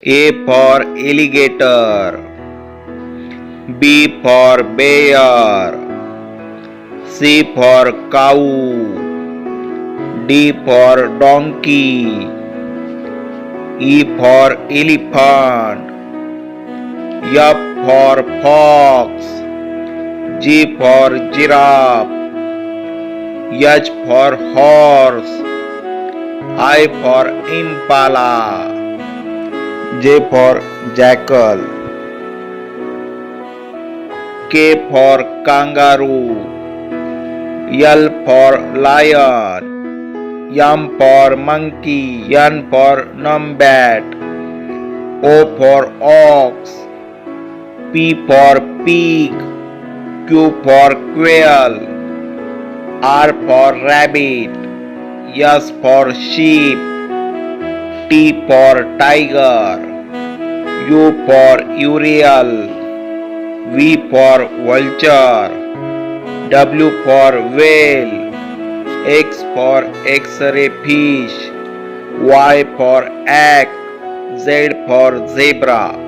A for alligator. B for bear. C for cow. D for donkey. E for elephant. F for fox. G for giraffe. H for horse. I for impala. J for jackal. K for kangaroo. L for lion. M for monkey. N for numbat. O for ox. P for pig. Q for quail. R for rabbit. S for sheep. T for tiger. U for urial. V for vulture. W for whale. X for X-ray fish. Y for egg. Z for zebra.